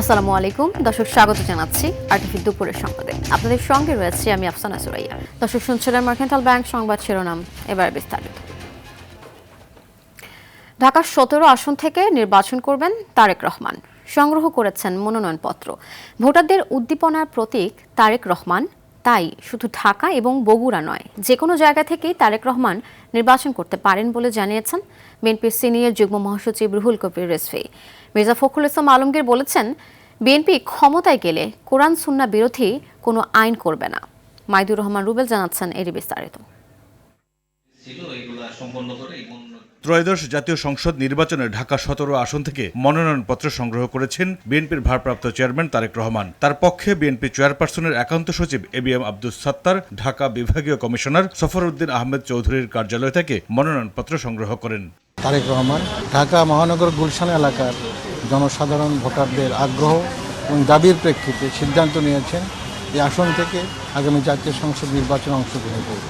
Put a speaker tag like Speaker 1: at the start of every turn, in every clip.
Speaker 1: আসসালামু আলাইকুম দর্শক, স্বাগত জানাচ্ছি আরটিভি দুপুরের সংবাদে। আপনাদের সঙ্গে রয়েছে আমি আফসানা সুরাইয়া। দর্শক শুনছিলেন মার্কেন্টাল ব্যাংক সংবাদ শিরোনাম, এবার বিস্তারিত। ঢাকা ১৭ আসন থেকে নির্বাচন করবেন তারেক রহমান। সংগ্রহ করেছেন মনোনয়নপত্র। ভোটারদের উদ্দীপনার প্রতীক তারেক রহমান, তাই শুধু ঢাকা এবং বগুড়া নয়, যে কোনো জায়গা থেকেই তারেক রহমান নির্বাচন করতে পারেন বলে জানিয়েছেন বিএনপির সিনিয়র যুগ্ম মহাসচিব রুহুল কবির রিজভী। মির্জা ফখরুল ইসলাম আলমগীর বলেছেন, বিএনপি ক্ষমতায় গেলে কোরআন সুন্নাহ বিরোধী কোনো আইন করবে না। মাইদুর রহমান রুবেল জানাচ্ছেন এরই বিস্তারিত।
Speaker 2: ত্রয়োদশ জাতীয় সংসদ নির্বাচনে ঢাকা ১৭ আসন থেকে মনোনয়নপত্র সংগ্রহ করেছেন বিএনপির ভারপ্রাপ্ত চেয়ারম্যান তারেক রহমান। তার পক্ষে বিএনপি চেয়ারপারসনের একান্ত সচিব এবিএম আব্দুস সাত্তার ঢাকা বিভাগীয় কমিশনার সফরউদ্দিন আহমেদ চৌধুরীর কার্যালয় থেকে মনোনয়নপত্র সংগ্রহ করেন।
Speaker 3: তারেক রহমান ঢাকা মহানগর গুলশান এলাকার জনসাধারণ ভোটারদের আগ্রহ এবং দাবির প্রেক্ষিতে সিদ্ধান্ত নিয়েছেন এই আসন থেকে আগামী জাতীয় সংসদ নির্বাচনে অংশগ্রহণ করব।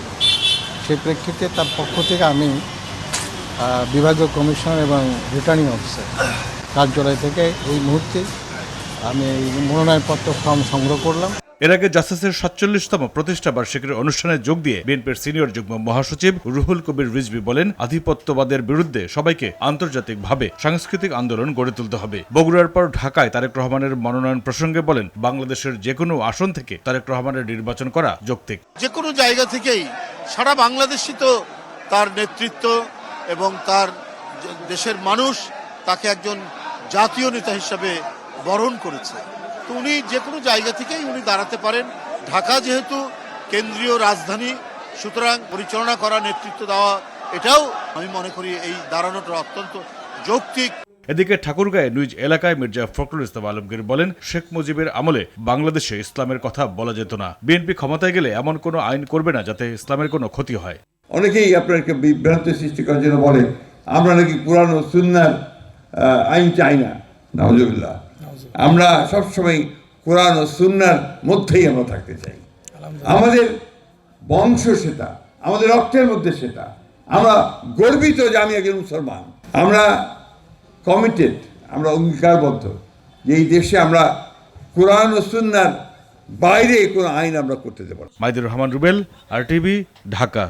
Speaker 3: সেই প্রেক্ষিতে তার পক্ষ থেকে আমি বিভাগীয় কমিশনার এবং রিটার্নিং অফিসার কার্যালয় থেকে এই মুহূর্তে আমি এই মনোনয়নপত্র ফর্ম সংগ্রহ করলাম।
Speaker 2: এর আগে জাসেসের ৪৭তম প্রতিষ্ঠা বার্ষিকীর অনুষ্ঠানে যোগ দিয়ে বিএনপির সিনিয়র যুগ্ম মহাসচিব রুহুল কবির রিজভী বলেন, আধিপত্যবাদের বিরুদ্ধে সবাইকে আন্তর্জাতিকভাবে সাংস্কৃতিক আন্দোলন গড়ে তুলতে হবে। বগুড়ার পর ঢাকায় তারেক রহমানের মনোনয়ন প্রসঙ্গে বলেন, বাংলাদেশের যে কোনো আসন থেকে তারেক রহমানের নির্বাচন করা যৌক্তিক।
Speaker 4: যে কোনো জায়গা থেকেই সারা বাংলাদেশই তো তার নেতৃত্ব এবং তার দেশের মানুষ তাকে একজন জাতীয় নেতা হিসাবে বরণ করেছে। তো উনি যে কোনো জায়গা থেকেই উনি দাঁড়াতে পারেন। ঢাকা যেহেতু কেন্দ্রীয় রাজধানী, সুতরাং পরিচালনা করা, নেতৃত্ব দেওয়া, এটাও আমি মনে করি এই দাঁড়ানোটা অত্যন্ত যৌক্তিক।
Speaker 2: এদিকে ঠাকুরগাঁয়ে নিজ এলাকায় মির্জা ফখরুল ইসলাম আলমগীর বলেন, শেখ মুজিবের আমলে বাংলাদেশে ইসলামের কথা বলা যেত না। বিএনপি ক্ষমতায় গেলে এমন কোনো আইন করবে না যাতে ইসলামের কোনো ক্ষতি হয়।
Speaker 5: অনেকেই আপনাকে বিভ্রান্ত সৃষ্টি করার জন্য বলে আমরা নাকি কোরআন ও সুন্নাহর আইন চাই না। নাউজুবিল্লাহ, আমরা সবসময় কোরআন ও সুন্নাহর মধ্যেই আমরা থাকতে চাই। আমাদের বংশ সেটা, আমাদের রক্তের মধ্যে সেটা। আমরা গর্বিত যে আমি একজন মুসলমান। আমরা কমিটেড, আমরা অঙ্গীকারবদ্ধ যে এই দেশে আমরা কোরআন ও সুন্নাহর বাইরে কোনো আইন আমরা করতে দেব না।
Speaker 2: মাইদুর রহমান রুবেল, আরটিভি, ঢাকা।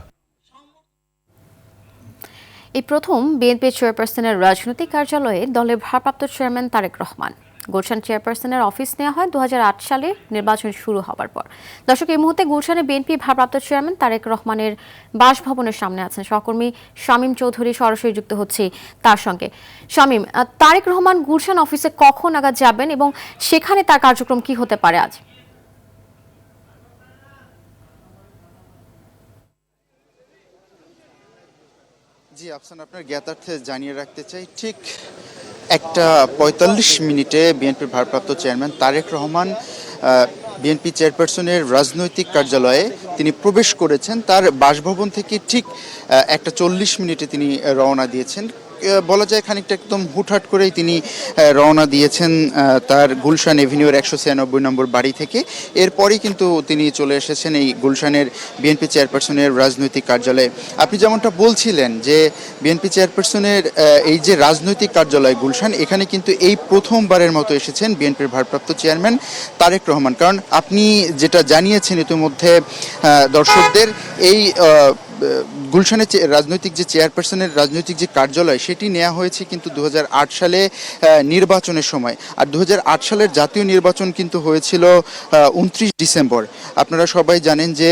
Speaker 1: এই প্রথম বিএনপি চেয়ারপারসনের রাজনৈতিক কার্যালয়ে দলের ভারপ্রাপ্ত চেয়ারম্যান তারেক রহমান। গুলশান চেয়ারপারসনের অফিস নেওয়া হয় ২০০৮ সালে নির্বাচন শুরু হওয়ার পর। দর্শক, এই মুহূর্তে গুলশানে বিএনপি ভারপ্রাপ্ত চেয়ারম্যান তারেক রহমানের বাসভবনের সামনে আছেন সহকর্মী শামীম চৌধুরী। সরাসরি যুক্ত হচ্ছি তার সঙ্গে। শামীম, তারেক রহমান গুলশান অফিসে কখন নাগাদ যাবেন এবং সেখানে তার কার্যক্রম কি হতে পারে আজ?
Speaker 6: জি আফসান, আপনার জ্ঞাতার্থে জানিয়ে রাখতে চাই, ঠিক 1:45 বিএনপির ভারপ্রাপ্ত চেয়ারম্যান তারেক রহমান বিএনপি চেয়ারপারসনের রাজনৈতিক কার্যালয়ে তিনি প্রবেশ করেছেন। তার বাসভবন থেকে ঠিক 1:40 তিনি রওনা দিয়েছেন। বলা যায় খানিকটা একদম হুটহাট করেই তিনি রওনা দিয়েছেন তার গুলশান এভিনিউর 196 নম্বর বাড়ি থেকে। এরপরই কিন্তু তিনি চলে এসেছেন এই গুলশানের বিএনপি চেয়ারপারসনের রাজনৈতিক কার্যালয়ে। আপনি যেমনটা বলছিলেন যে বিএনপি চেয়ারপারসনের এই যে রাজনৈতিক কার্যালয় গুলশান, এখানে কিন্তু এই প্রথমবারের মতো এসেছেন বিএনপির ভারপ্রাপ্ত চেয়ারম্যান তারেক রহমান। কারণ আপনি যেটা জানিয়েছেন ইতিমধ্যে দর্শকদের, এই গুলশানের রাজনৈতিক যে চেয়ারপারসনের রাজনৈতিক যে কার্যালয় সেটি নেওয়া হয়েছে কিন্তু 2008 সালে নির্বাচনের সময়। আর 2008 সালের জাতীয় নির্বাচন কিন্তু হয়েছিল 29 ডিসেম্বর। আপনারা সবাই জানেন যে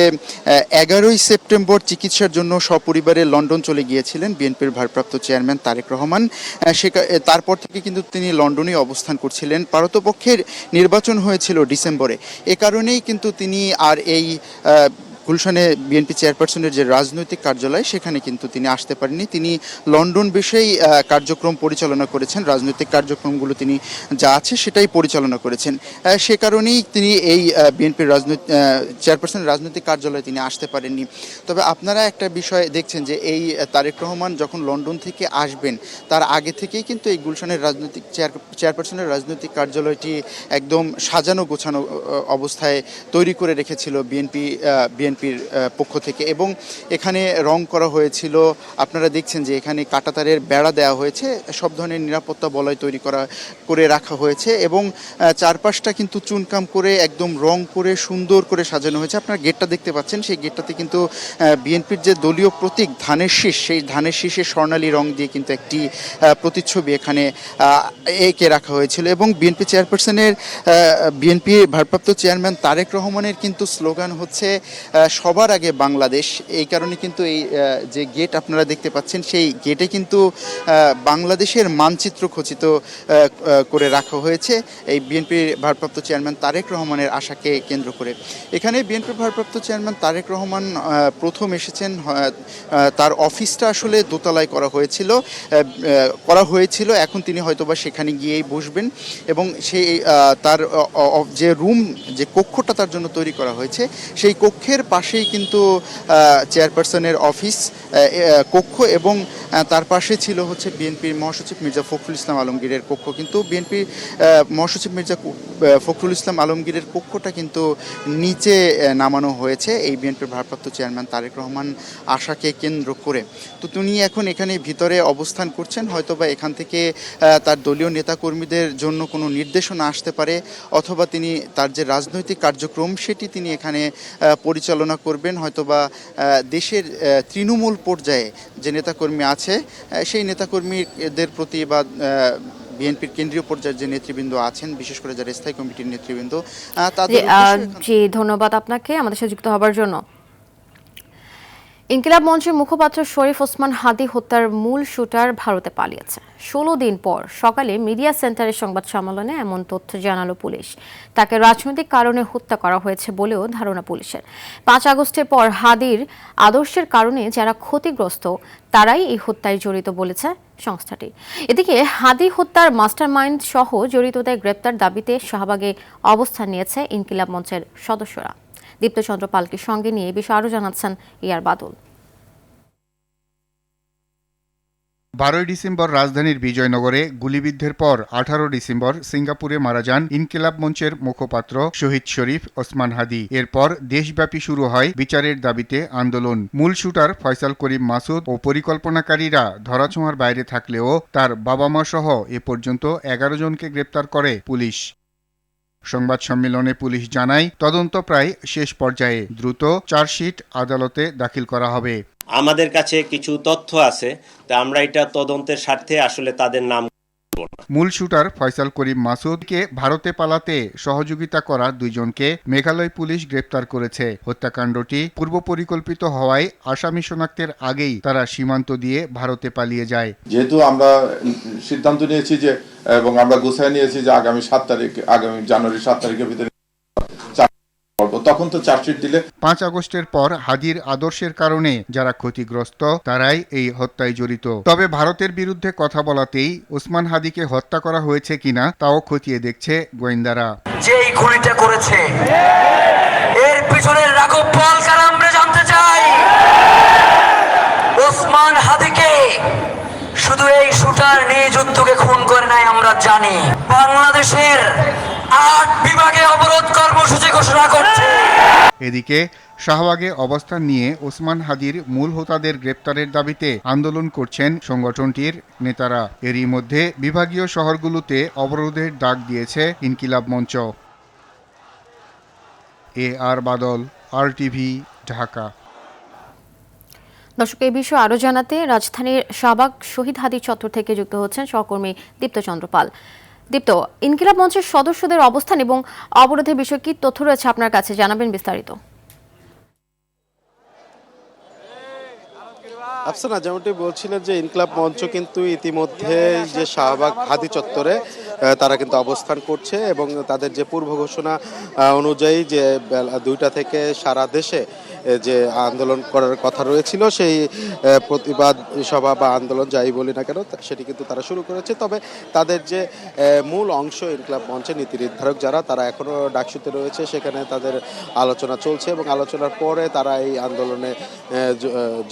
Speaker 6: 11ই সেপ্টেম্বর চিকিৎসার জন্য সপরিবারে লন্ডন চলে গিয়েছিলেন বিএনপির ভারপ্রাপ্ত চেয়ারম্যান তারেক রহমান। তারপর থেকে কিন্তু তিনি লন্ডনে অবস্থান করছিলেন। পারতপক্ষের নির্বাচন হয়েছিল ডিসেম্বরে। এ কারণেই কিন্তু তিনি আর এই গুলশানে বিএনপি চেয়ারপারসনের যে রাজনৈতিক কার্যালয় সেখানে কিন্তু তিনি আসতে পারেননি। তিনি লন্ডন বেশেই কার্যক্রম পরিচালনা করেছেন, রাজনৈতিক কার্যক্রমগুলো তিনি যা আছে সেটাই পরিচালনা করেছেন। সে কারণেই তিনি এই বিএনপির চেয়ারপারসনের রাজনৈতিক কার্যালয়ে তিনি আসতে পারেননি। তবে আপনারা একটা বিষয় দেখছেন যে এই তারেক রহমান যখন লন্ডন থেকে আসবেন তার আগে থেকেই কিন্তু এই গুলশানের রাজনৈতিক চেয়ারপারসনের রাজনৈতিক কার্যালয়টি একদম সাজানো গোছানো অবস্থায় তৈরি করে রেখেছিল বিএনপি বিএনপির পক্ষ থেকে, এবং এখানে রং করা হয়েছিল। আপনারা দেখছেন যে এখানে কাঁটাতারের বেড়া দেওয়া হয়েছে, সব ধরনের নিরাপত্তা বলয় তৈরি করে রাখা হয়েছে, এবং চারপাশটা কিন্তু চুনকাম করে একদম রং করে সুন্দর করে সাজানো হয়েছে। আপনারা গেটটা দেখতে পাচ্ছেন, সেই গেটটাতে কিন্তু বিএনপির যে দলীয় প্রতীক ধানের শীষ, সেই ধানের শীষের স্বর্ণালী রং দিয়ে কিন্তু একটি প্রতিচ্ছবি এখানে এঁকে রাখা হয়েছিল। এবং বিএনপি ভারপ্রাপ্ত চেয়ারম্যান তারেক রহমানের কিন্তু স্লোগান হচ্ছে সবার আগে বাংলাদেশ। এই কারণে কিন্তু এই যে গেট আপনারা দেখতে পাচ্ছেন, সেই গেটে কিন্তু বাংলাদেশের মানচিত্র খচিত করে রাখা হয়েছে এই বিএনপির ভারপ্রাপ্ত চেয়ারম্যান তারেক রহমানের আশাকে কেন্দ্র করে। এখানে বিএনপির ভারপ্রাপ্ত চেয়ারম্যান তারেক রহমান প্রথম এসেছেন, তার অফিসটা আসলে দোতলায় করা হয়েছিল, এখন তিনি হয়তোবা সেখানে গিয়েই বসবেন, এবং সেই তার যে রুম, যে কক্ষটা তার জন্য তৈরি করা হয়েছে, সেই কক্ষের পাশেই কিন্তু চেয়ারপারসনের অফিস কক্ষ, এবং তার পাশে ছিল হচ্ছে বিএনপির মহাসচিব মির্জা ফখরুল ইসলাম আলমগীরের কক্ষ। কিন্তু বিএনপির মহাসচিব মির্জা ফখরুল ইসলাম আলমগীরের কক্ষটা কিন্তু নিচে নামানো হয়েছে এই বিএনপির ভারপ্রাপ্ত চেয়ারম্যান তারেক রহমান আশাকে কেন্দ্র করে। তো তিনি এখন এখানে ভিতরে অবস্থান করছেন, হয়তোবা এখান থেকে তার দলীয় নেতাকর্মীদের জন্য কোনো নির্দেশনা আসতে পারে, অথবা তিনি তার যে রাজনৈতিক কার্যক্রম সেটি তিনি এখানে পরিচালনা করবেন। হয়তোবা দেশের তৃণমূল পর্যায়ে যে নেতাকর্মী আছে, সেই নেতাকর্মীদের প্রতি বা বিএনপির কেন্দ্রীয় পর্যায়ের যে নেতৃবৃন্দ আছেন, বিশেষ করে যারা স্থায়ী কমিটির নেতৃবৃন্দ, তাদের
Speaker 1: জি ধন্যবাদ আপনাকে আমাদের সাথে যুক্ত হবার জন্য। ইনকিলাব মঞ্চের মুখপাত্র শরীফ ওসমান হাদী হত্যার মূল শুটার ভারতে পালিয়েছে। 16 দিন পর সকালে মিডিয়া সেন্টারের সংবাদ সম্মেলনে এমন তথ্য জানালো পুলিশ। তাকে রাজনৈতিক কারণে হত্যা করা হয়েছে বলেও ধারণা পুলিশের। 5 আগস্টের পর হাদীর আদর্শের কারণে যারা ক্ষতিগ্রস্ত তারাই এই হত্যায় জড়িত বলেছে সংস্থাটি। এদিকে হাদী হত্যার মাস্টারমাইন্ড সহ জড়িতদের গ্রেপ্তার দাবিতে শাহবাগে অবস্থান নিয়েছে ইনকিলাব মঞ্চের সদস্যরা। দীপ্ত চন্দ্র পালকে সঙ্গে নিয়ে এই বিষয়ে আরো জানাচ্ছেন ইয়ার বাদল।
Speaker 7: 12 ডিসেম্বর রাজধানীর বিজয়নগরে গুলিবিদ্ধের পর 18 ডিসেম্বর সিঙ্গাপুরে মারা যান ইনকিলাব মঞ্চের মুখপাত্র শহীদ শরীফ ওসমান হাদী। এরপর দেশব্যাপী শুরু হয় বিচারের দাবিতে আন্দোলন। মূল শুটার ফয়সাল করিম মাসুদ ও পরিকল্পনাকারীরা ধরাছোঁয়ার বাইরে থাকলেও তার বাবা মা সহ এ পর্যন্ত 11 জনকে গ্রেপ্তার করে পুলিশ। সংবাদ সম্মেলনে পুলিশ জানায়, তদন্ত প্রায় শেষ পর্যায়ে, দ্রুত চার্জশিট আদালতে দাখিল করা হবে।
Speaker 8: আমাদের কাছে কিছু তথ্য আছে, তা আমরা এটা তদন্তের স্বার্থে আসলে তাদের নাম।
Speaker 7: মূল শুটার ফয়সাল করিম মাসুদকে ভারতে পালাতে সহযোগিতা করা 2 জনকে মেঘালয় পুলিশ গ্রেপ্তার করেছে। হত্যাকাণ্ডটি পূর্ব পরিকল্পিত হওয়ায় আসামি শনাক্তের আগেই তারা সীমান্ত দিয়ে ভারতে পালিয়ে যায়।
Speaker 9: যেহেতু আমরা সিদ্ধান্ত নিয়েছি যে, এবং আমরা গুছাই নিয়েছি যে আগামী জানুয়ারি 7 তারিখের ভিতরে, তখন তো চার্জশিট দিলে
Speaker 7: 5 আগস্টের পর হাদীর আদর্শের কারণে যারা ক্ষতিগ্রস্ত তারাই এই হত্যায় জড়িত। তবে ভারতের বিরুদ্ধে কথা বলাতেই ওসমান হাদীকে হত্যা করা হয়েছে কিনা তাও খতিয়ে দেখছে গোয়েন্দারা।
Speaker 10: যেই গুলিটা করেছে এর পিছনের রাঘবপাল কারা আমরা জানতে চাই। ওসমান হাদীকে শুধু এই শুটার নিজ উদ্যোগে খুন করে নাই আমরা জানি, বাংলাদেশের 8 বিভাগে অবরোধ কর্মসূচি ঘোষণা করছে।
Speaker 7: এদিকে শাহবাগে অবস্থান নিয়ে ওসমান হাদীর মূল হোতাদের গ্রেপ্তারের দাবিতে আন্দোলন করছেন সংগঠনটির নেতারা। এরই মধ্যে বিভাগীয় শহরগুলোতে অবরোধের ডাক দিয়েছে ইনকিলাব মঞ্চ। আর বাদল, RTV, ঢাকা।
Speaker 1: দর্শক, এই বিষয়ে আরো জানাতে রাজধানীর শাহবাগ শহীদ হাদী চত্বর থেকে যুক্ত হচ্ছেন সহকর্মী দীপ্ত চন্দ্র পাল। দীপ্ত, ইনকিলাব মঞ্চের সদস্যদের অবস্থান এবং অবরোধের বিষয়ে কি তথ্য রয়েছে আপনার কাছে, জানাবেন বিস্তারিত।
Speaker 11: আফসানা, যেমনটি বলছিলেন যে ইনকিলাব মঞ্চ কিন্তু ইতিমধ্যে যে শাহবাগ হাদী চত্বরে তারা কিন্তু অবস্থান করছে, এবং তাদের যে পূর্ব ঘোষণা অনুযায়ী যে বেলা 2টা থেকে সারা দেশে যে আন্দোলন করার কথা রয়েছিল, সেই প্রতিবাদ সভা বা আন্দোলন যাই বলি না কেন সেটি কিন্তু তারা শুরু করেছে। তবে তাদের যে মূল অংশ ইনকিলাব মঞ্চের নীতি নির্ধারক যারা, তারা এখনও ডাকসুতে রয়েছে, সেখানে তাদের আলোচনা চলছে, এবং আলোচনার পরে তারা এই আন্দোলনে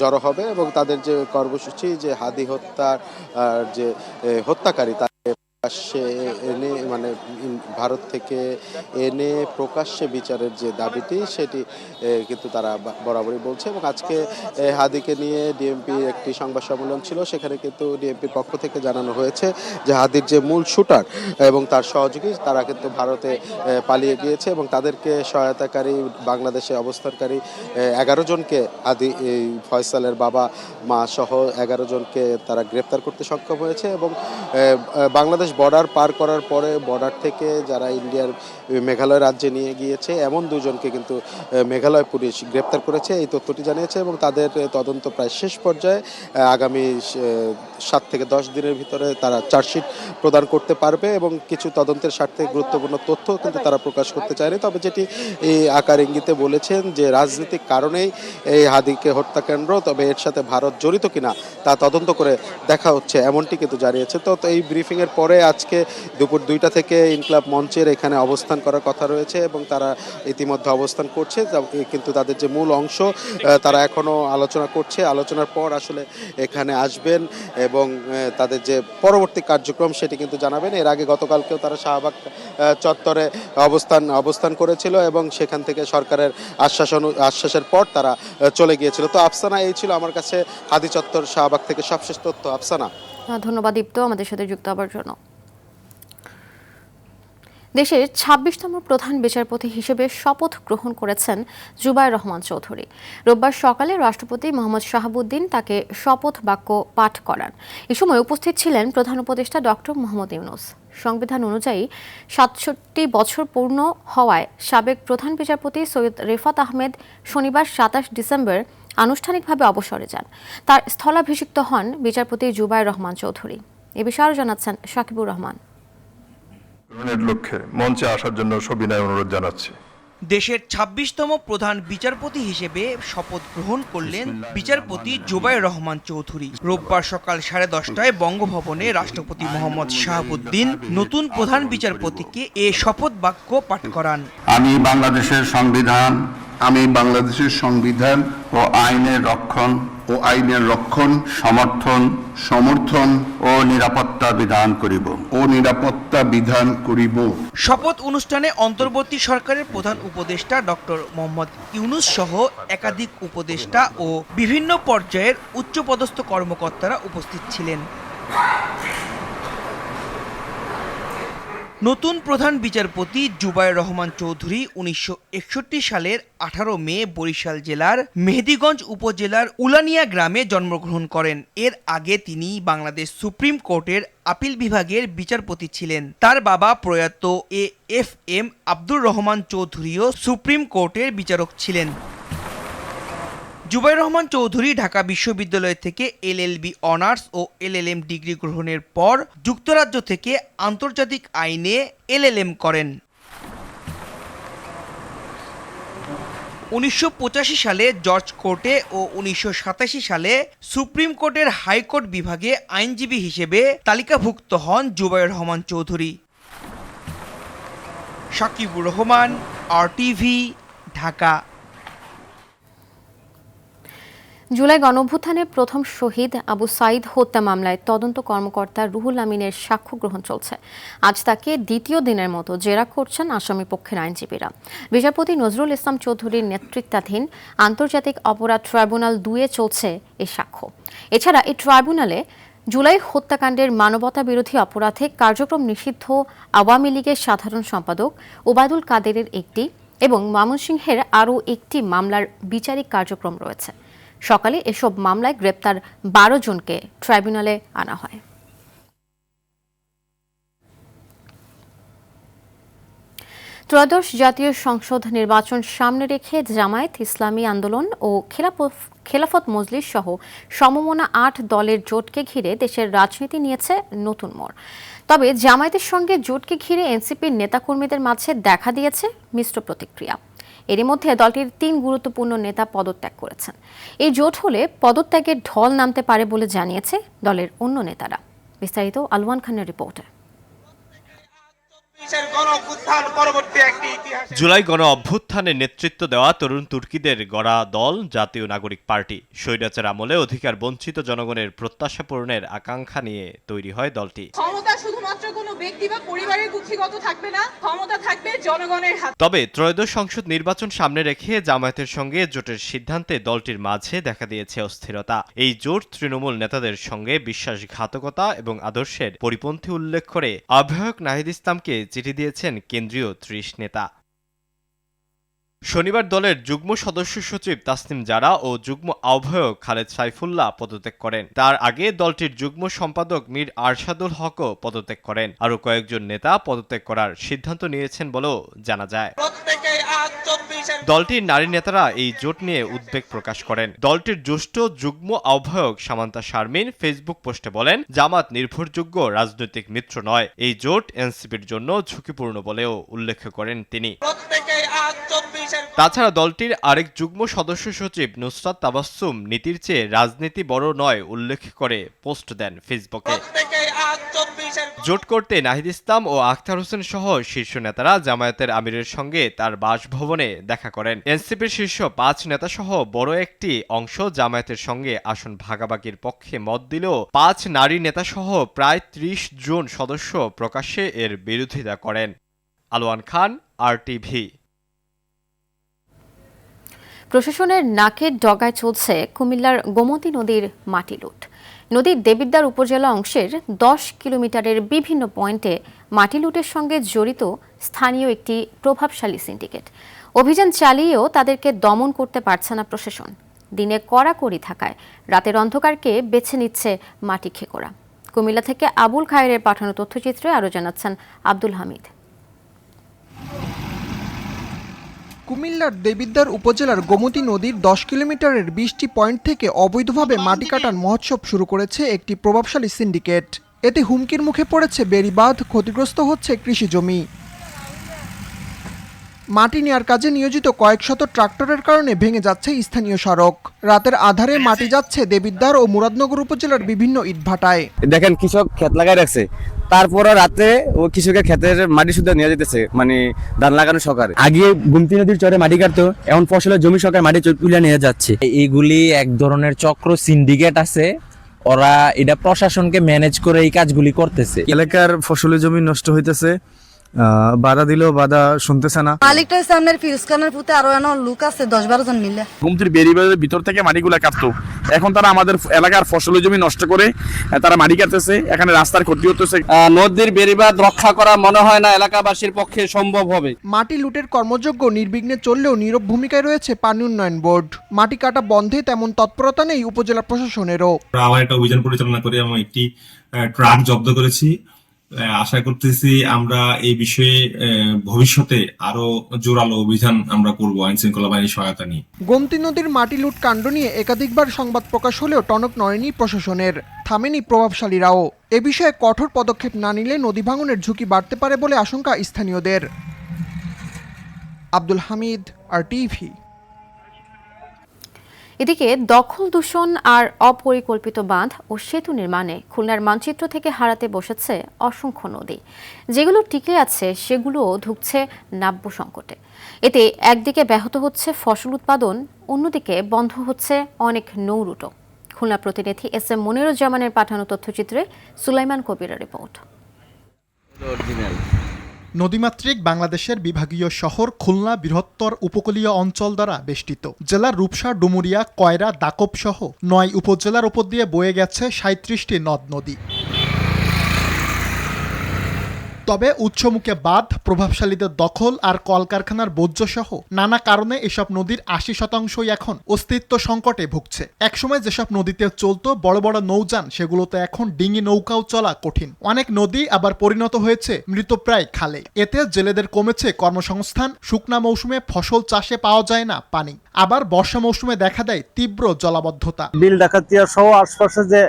Speaker 11: জড়ো হবে, এবং তাদের যে কর্মসূচি যে হাদী হত্যার যে হত্যাকারী তাকে প্রকাশ্যে এনে মানে ভারত থেকে এনে প্রকাশ্যে বিচারের যে দাবিটি সেটি কিন্তু তারা বরাবরই বলছে। এবং আজকে হাদিকে নিয়ে ডিএমপির একটি সংবাদ সম্মেলন ছিল, সেখানে কিন্তু ডিএমপির পক্ষ থেকে জানানো হয়েছে যে হাদির যে মূল শুটার এবং তার সহযোগী তারা কিন্তু ভারতে পালিয়ে গিয়েছে এবং তাদেরকে সহায়তাকারী বাংলাদেশে অবস্থানকারী 11 জনকে হাদি ফয়সালের বাবা মা সহ 11 জনকে তারা গ্রেপ্তার করতে সক্ষম হয়েছে। এবং বাংলাদেশ বর্ডার পার করার পরে বর্ডার থেকে যারা ইন্ডিয়ার মেঘালয় রাজ্যে নিয়ে গিয়েছে এমন 2 জনকে কিন্তু মেঘালয় পুলিশ গ্রেপ্তার করেছে, এই তথ্যটি জানিয়েছে। এবং তাদের তদন্ত প্রায় শেষ পর্যায়ে, আগামী 7 থেকে 10 দিনের ভিতরে তারা চার্জশিট প্রদান করতে পারবে এবং কিছু তদন্তের স্বার্থে গুরুত্বপূর্ণ তথ্য কিন্তু তারা প্রকাশ করতে চায়নি। তবে যেটি এই আকার ইঙ্গিতে বলেছেন যে রাজনৈতিক কারণেই এই হাদিকে হত্যাকাণ্ড, তবে এর সাথে ভারত জড়িত কিনা তা তদন্ত করে দেখা হচ্ছে, এমনটি কিন্তু জানিয়েছে। তো এই ব্রিফিংয়ের পরে আজকে দুপুর 2টা থেকে ইনকিলাব মঞ্চের এখানে অবস্থান করার কথা রয়েছে এবং তারা ইতিমধ্যে অবস্থান করছে, কিন্তু তাদের যে মূল অংশ তারা এখনও আলোচনা করছে। আলোচনার পর আসলে এখানে আসবেন এবং তাদের যে পরবর্তী কার্যক্রম সেটি কিন্তু জানাবেন। এর আগে গতকালকেও তারা শাহবাগ চত্বরে অবস্থান করেছিল এবং সেখান থেকে সরকারের আশ্বাসের পর তারা চলে গিয়েছিল। তো আফসানা, এই ছিল আমার কাছে হাদি চত্বর শাহবাগ থেকে সবশেষ তথ্য। আফসানা।
Speaker 1: ধন্যবাদ দীপ্ত আমাদের সাথে যুক্ত হওয়ার জন্য। দেশের 26তম প্রধান বিচারপতি হিসেবে শপথ গ্রহণ করেছেন জুবায়ের রহমান চৌধুরী। রোববার সকালে রাষ্ট্রপতি মোহাম্মদ শাহাবুদ্দিন তাকে শপথ বাক্য পাঠ করান। এ সময় উপস্থিত ছিলেন প্রধান উপদেষ্টা ডক্টর মোহাম্মদ ইউনূস। সংবিধান অনুযায়ী 67 বছর পূর্ণ হওয়ায় সাবেক প্রধান বিচারপতি সৈয়দ রেফাত আহমেদ শনিবার 27 ডিসেম্বর আনুষ্ঠানিকভাবে অবসরে যান। তার স্থলাভিষিক্ত হন বিচারপতি জুবায়ের রহমান চৌধুরী। এ বিষয়ে আরও জানাচ্ছেন শাকিবুর রহমান।
Speaker 12: লক্ষ্যে মঞ্চে আসার জন্য সবিনয় অনুরোধ জানাচ্ছি।
Speaker 13: দেশের 26তম প্রধান বিচারপতি হিসেবে শপথ গ্রহণ করলেন বিচারপতি জুবায়ের রহমান চৌধুরী। রোববার সকাল 10:30টায় বঙ্গভবনে রাষ্ট্রপতি মোহাম্মদ শাহাবুদ্দিন নতুন প্রধান বিচারপতিকে এ শপথ বাক্য পাঠ করান।
Speaker 12: আমি বাংলাদেশের সংবিধান ও আইনের রক্ষণ সমর্থন ও নিরাপত্তা বিধান করিব।
Speaker 13: শপথ অনুষ্ঠানে অন্তর্বর্তী সরকারের প্রধান উপদেষ্টা ডক্টর মোহাম্মদ ইউনূস সহ একাধিক উপদেষ্টা ও বিভিন্ন পর্যায়ের উচ্চপদস্থ কর্মকর্তারা উপস্থিত ছিলেন। নতুন প্রধান বিচারপতি জুবায়ের রহমান চৌধুরী 1961 সালের 18 মে বরিশাল জেলার মেহেদীগঞ্জ উপজেলার উলানিয়া গ্রামে জন্মগ্রহণ করেন। এর আগে তিনি বাংলাদেশ সুপ্রিম কোর্টের আপিল বিভাগের বিচারপতি ছিলেন। তার বাবা প্রয়াত AFM আব্দুর রহমান চৌধুরীও সুপ্রিম কোর্টের বিচারক ছিলেন। জুবায়ের রহমান চৌধুরী ঢাকা বিশ্ববিদ্যালয় থেকে LLB অনার্স ও LLM ডিগ্রি গ্রহণের পর যুক্তরাজ্য থেকে আন্তর্জাতিক আইনে LLM করেন। 1985 সালে জর্জ কোর্টে ও 1987 সালে সুপ্রিম কোর্টের হাইকোর্ট বিভাগে আইনজীবী হিসেবে তালিকাভুক্ত হন জুবায়ের রহমান চৌধুরী। শাকিবুর রহমান, RTV, ঢাকা।
Speaker 1: জুলাই গণঅভ্যুত্থানের প্রথম শহীদ আবু সাঈদ হত্যা মামলায় তদন্ত কর্মকর্তা রুহুল আমিনের সাক্ষ্য গ্রহণ চলছে। আজ তাকে দ্বিতীয় দিনের মতো জেরা করছেন আসামি পক্ষের আইনজীবীরা। বিচারপতি নজরুল ইসলাম চৌধুরীর নেতৃত্বাধীন আন্তর্জাতিক অপরাধ ট্রাইব্যুনাল 2-এ চলছে এই সাক্ষ্য। এছাড়া এই ট্রাইব্যুনালে জুলাই হত্যাকাণ্ডের মানবতা বিরোধী অপরাধে কার্যক্রম নিষিদ্ধ আওয়ামী লীগের সাধারণ সম্পাদক ওবায়দুল কাদেরের একটি এবং ময়মনসিংহের আরও একটি মামলার বিচারিক কার্যক্রম রয়েছে। সকালে এসব মামলায় গ্রেপ্তার 12 জনকে ট্রাইব্যুনালে আনা হয়। ত্রয়োদশ জাতীয় সংসদ নির্বাচন সামনে রেখে জামায়াত ইসলামী আন্দোলন ও খেলাফত মজলিস সহ সমমনা 8 দলের জোটকে ঘিরে দেশের রাজনীতি নিয়েছে নতুন মোড়। তবে জামায়াতের সঙ্গে জোটকে ঘিরে এনসিপির নেতাকর্মীদের মাঝে দেখা দিয়েছে মিশ্র প্রতিক্রিয়া। এরই মধ্যে দলটির 3 গুরুত্বপূর্ণ নেতা পদত্যাগ করেছেন। এই জোট হলে পদত্যাগের ঢল নামতে পারে বলে জানিয়েছে দলের অন্য নেতারা। বিস্তারিত আলওয়ান খানের রিপোর্টে।
Speaker 14: জুলাই গণ অভ্যুত্থানে নেতৃত্ব দেওয়া তরুণ তুর্কিদের গড়া দল জাতীয় নাগরিক পার্টি স্বৈরাচার আমলে অধিকার বঞ্চিত জনগণের প্রত্যাশা পূরণের আকাঙ্ক্ষা নিয়ে তৈরি হয় দলটি।
Speaker 15: ক্ষমতা শুধুমাত্র কোনো ব্যক্তি বা পরিবারের কুক্ষিগত থাকবে না, ক্ষমতা থাকবে জনগণের হাতে।
Speaker 14: তবে ত্রয়োদশ সংসদ নির্বাচন সামনে রেখে জামায়াতের সঙ্গে জোটের সিদ্ধান্তে দলটির মাঝে দেখা দিয়েছে অস্থিরতা। এই জোট তৃণমূল নেতাদের সঙ্গে বিশ্বাসঘাতকতা এবং আদর্শের পরিপন্থী উল্লেখ করে আহ্বায়ক নাহিদ ইসলামকে চিঠি দিয়েছেন কেন্দ্রীয় ৩০ নেতা। শনিবার দলের যুগ্ম সদস্য সচিব তাসনিম জারা ও যুগ্ম আহ্বায়ক খালেদ সাইফুল্লাহ পদত্যাগ করেন। তার আগে দলটির যুগ্ম সম্পাদক মীর আরশাদুল হকও পদত্যাগ করেন। আরও কয়েকজন নেতা পদত্যাগ করার সিদ্ধান্ত নিয়েছেন বলেও জানা যায়। দলটির নারী নেতারা এই জোট নিয়ে উদ্বেগ প্রকাশ করেন। দলটির জ্যেষ্ঠ যুগ্ম আহ্বায়ক সামান্তা শারমিন ফেসবুক পোস্টে বলেন, জামাত নির্ভরযোগ্য রাজনৈতিক মিত্র নয়, এই জোট এনসিপির জন্য ঝুঁকিপূর্ণ বলেও উল্লেখ করেন তিনি। তাছাড়া দলটির আরেক যুগ্ম সদস্য সচিব নুসরাত তাবাসসুম নীতির চেয়ে রাজনীতি বড় নয় উল্লেখ করে পোস্ট দেন ফেসবুকে। জোট করতে নাহিদ ইসলাম ও আখতার হোসেন সহ শীর্ষ নেতারা জামায়াতের আমিরের সঙ্গে তার বাসভবনে দেখা করেন। এনসিপির শীর্ষ ৫ নেতা সহ বড় একটি অংশ জামায়াতের সঙ্গে আসন ভাগাভাগির পক্ষে মত দিলেও ৫ নারী নেতা সহ প্রায় ৩০ জন সদস্য প্রকাশ্যে এর বিরোধিতা করেন। আলোয়ান খান, RTV।
Speaker 1: প্রশাসনের নাকের ডগায় চলছে কুমিল্লার গোমতী নদীর মাটি লুট। নদীর দেবিদ্বার উপজেলা অংশের ১০ কিলোমিটারের বিভিন্ন পয়েন্টে মাটি লুটের সঙ্গে জড়িত স্থানীয় একটি প্রভাবশালী সিন্ডিকেট। অভিযান চালিয়েও তাদেরকে দমন করতে পারছে না প্রশাসন। দিনে কড়াকড়ি থাকায় রাতের অন্ধকারকে বেছে নিচ্ছে মাটি খেকোরা। কুমিল্লা থেকে আবুল খায়েরের পাঠানো তথ্যচিত্রে আরও জানাচ্ছেন আব্দুল হামিদ।
Speaker 16: কুমিল্লার দেবিদ্বার উপজেলার গোমতী নদীর ১০ কিলোমিটারের ২০টি পয়েন্ট থেকে অবৈধভাবে মাটি কাটার মহোৎসব শুরু করেছে একটি প্রভাবশালী সিন্ডিকেট। এতে হুমকির মুখে পড়েছে বেড়িবাঁধ, ক্ষতিগ্রস্ত হচ্ছে কৃষি জমি। মাটি নেয়ার কাজে নিয়োজিত কয়েক শত ট্রাক্টরের কারণে ভেঙে যাচ্ছে স্থানীয় সড়ক। রাতের আধারে মাটি যাচ্ছে দেবিদ্বার ও মুরাদনগর উপজেলার বিভিন্ন ইটভাটায়।
Speaker 17: দেখেন কৃষক ক্ষেত লাগাই রাখছে, তারপর রাতে ও কৃষকের ক্ষেতের মাটি শুদ্ধ নিয়ে যেতেছে, মানে ধান লাগানো সকালে। আগে গুমতি নদীর চরে মাটি কাটতো, এখন ফসলের জমি সকালে মাটি তুলে নিয়ে যাচ্ছে।
Speaker 18: এইগুলি এক ধরনের চক্র সিন্ডিকেট আছে, ওরা এটা প্রশাসনকে ম্যানেজ করে এই কাজগুলি করতেছে।
Speaker 19: এলাকার ফসলের জমি নষ্ট হইতেছে, বাধা দিলেও বাধা শুনতেছে না।
Speaker 20: মালিকটার সামনের ফিরস্কানের পুঁতে আরো লোক আছে ১০-১২ জন মিলে
Speaker 21: গুমতির বেরিবাদের ভিতর থেকে মাটিগুলা কাটতো। এখন তারা আমাদের এলাকার ফসলের জমি নষ্ট করে তারা মাটি কাটতেছে, এখানে রাস্তার ক্ষতি হতেছে।
Speaker 22: নদীর বেরিবাদ রক্ষা করা মনে হয় না এলাকাবাসীর পক্ষে সম্ভব হবে।
Speaker 16: মাটি লুটের কর্মযজ্ঞ নির্বিঘ্নে চললেও নীরব ভূমিকায় রয়েছে পানি উন্নয়ন বোর্ড। মাটি কাটা বন্ধে তেমন তৎপরতা নেই উপজেলা প্রশাসনেরও।
Speaker 23: আমরা একটা অভিযান পরিচালনা করে এবং একটি ট্রাক জব্দ করেছি। আশা করতেছি আমরা এই বিষয়ে ভবিষ্যতে আরো জোরালো অভিযান আমরা করব আইন শৃঙ্খলা বাহিনীর সহায়তা নিয়ে।
Speaker 16: গোমতী নদীর মাটি লুট কাণ্ড নিয়ে একাধিকবার সংবাদ প্রকাশ হলেও টনক নড়েনি প্রশাসনের, থামেনি প্রভাবশালীরাও। এ বিষয়ে কঠোর পদক্ষেপ না নিলে নদী ভাঙনের ঝুঁকি বাড়তে পারে বলে আশঙ্কা স্থানীয়দের। আব্দুল হামিদ, RTV।
Speaker 1: এদিকে দখল দূষণ আর অপরিকল্পিত বাঁধ ও সেতু নির্মাণে খুলনার মানচিত্র থেকে হারাতে বসেছে অসংখ্য নদী। যেগুলো টিকে আছে সেগুলোও ঢুকছে নাব্য সংকটে। এতে একদিকে ব্যাহত হচ্ছে ফসল উৎপাদন, অন্যদিকে বন্ধ হচ্ছে অনেক নৌরুটও। খুলনা প্রতিনিধি SM মনিরুজ্জামানের পাঠানো তথ্যচিত্রে সুলাইমান কবিরের রিপোর্ট।
Speaker 24: নদীমাতৃক বাংলাদেশের বিভাগীয় শহর খুলনা বৃহত্তর উপকূলীয় অঞ্চল দ্বারা বেষ্টিত। জেলার রূপসা, ডুমুরিয়া, কয়রা, দাকব সহ ৯ উপজেলার উপর দিয়ে বয়ে গেছে ৩৭টি নদ নদী। তবে উৎসমুখে বাঁধ, প্রভাবশালীদের দখল আর কলকারখানার বর্জ্যসহ নানা কারণে এসব নদীর ৮০% এখন অস্তিত্ব সংকটে ভুগছে। একসময় যেসব নদীতে চলতো বড় বড় নৌযান, সেগুলোতে এখন ডিঙি নৌকাও চলা কঠিন। অনেক নদী আবার পরিণত হয়েছে মৃতপ্রায় খালে। এতে জেলেদের কমেছে কর্মসংস্থান, শুকনা মৌসুমে ফসল চাষে পাওয়া যায় না পানি, আবার বর্ষা মৌসুমে দেখা দেয় তীব্র জলাবদ্ধতা।
Speaker 25: বিল ডাকাতিয়া সহ আশপাশে যে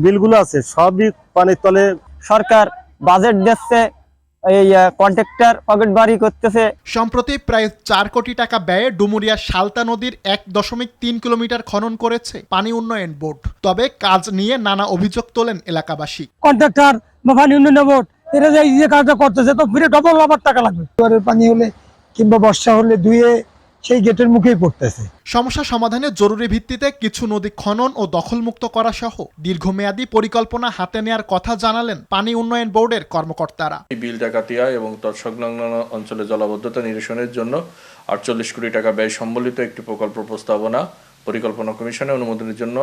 Speaker 25: বিলগুলো আছে সবই পানির তলে। সরকার বাজেট দিচ্ছে, এই কন্ট্রাক্টর পকেট বাড়ি করতেছে।
Speaker 24: সম্প্রতি প্রায় ৪ কোটি টাকা ব্যয়ে ডুমুরিয়া শালতা নদীর ১.৩ কিলোমিটার খনন করেছে পানি উন্নয়ন বোর্ড। তবে কাজ নিয়ে নানা অভিযোগ তোলেন এলাকাবাসী।
Speaker 25: কন্ট্রাক্টর বা পানি উন্নয়ন বোর্ড এরা যে এই যে কাজটা করতেছে তো ফিরে ডবল আবার টাকা লাগবে। জোয়ারের পানি হলে কিংবা বর্ষা হলে ধুয়ে সেই গেটের মুখেই পড়তেছে।
Speaker 24: সমস্যা সমাধানে জরুরি ভিত্তিতে কিছু নদী খনন ও দখলমুক্ত করা সহ দীর্ঘমেয়াদী পরিকল্পনা হাতে নেয়ার কথা জানালেন পানি উন্নয়ন বোর্ডের কর্মকর্তারা।
Speaker 2: বিল ডাকাতিয়া এবং তৎসংলগ্ন অঞ্চলে জলাবদ্ধতা নিরসনের জন্য 48 কোটি টাকা ব্যয় সম্বলিত একটি প্রকল্প প্রস্তাবনা পরিকল্পনা কমিশনে অনুমোদনের জন্য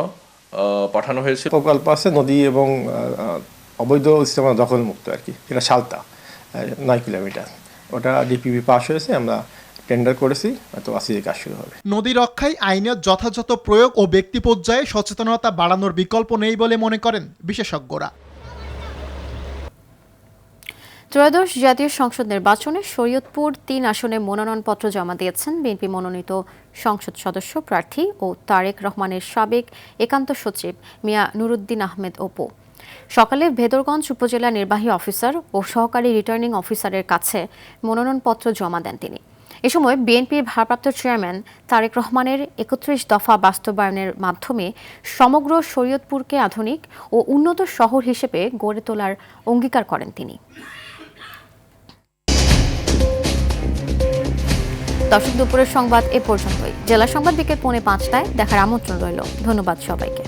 Speaker 2: পাঠানো হয়েছে।
Speaker 25: প্রকল্প আছে নদী এবং অবৈধ ইস্তেমা দখলমুক্ত আর কি, যেটা সালতা 9 কিলোমিটার, ওটা ডিপিপি পাস হয়েছে, আমরা টেন্ডার করেছি, তো আজকে কাজ শুরু হবে।
Speaker 24: নদী রক্ষায় আইনের যথাযথ প্রয়োগ ও ব্যক্তি পর্যায়ে সচেতনতা বাড়ানোর বিকল্প নেই বলে মনে করেন বিশেষজ্ঞরা।
Speaker 1: ত্রয়োদশ জাতীয় সংসদ নির্বাচনে শরীয়তপুর 3 আসনে মনোনয়নপত্র জমা দিয়েছেন বিএনপি মনোনীত সংসদ সদস্য প্রার্থী ও তারেক রহমানের সাবেক একান্ত সচিব মিয়া নুরুদ্দিন আহমেদ অপু। সকালে ভেদরগঞ্জ উপজেলা নির্বাহী অফিসার ও সহকারী রিটার্নিং অফিসারের কাছে মনোনয়নপত্র জমা দেন তিনি। এ সময় বিএনপির ভারপ্রাপ্ত চেয়ারম্যান তারেক রহমানের 31 দফা বাস্তবায়নের মাধ্যমে সমগ্র শরীয়তপুরকে আধুনিক ও উন্নত শহর হিসেবে গড়ে তোলার অঙ্গীকার করেন তিনি। দর্শক, দুপুরের সংবাদ এ পর্যন্তই। জেলা সংবাদ বিকেল 4:45টায় দেখার আমন্ত্রণ রইল। ধন্যবাদ সবাইকে।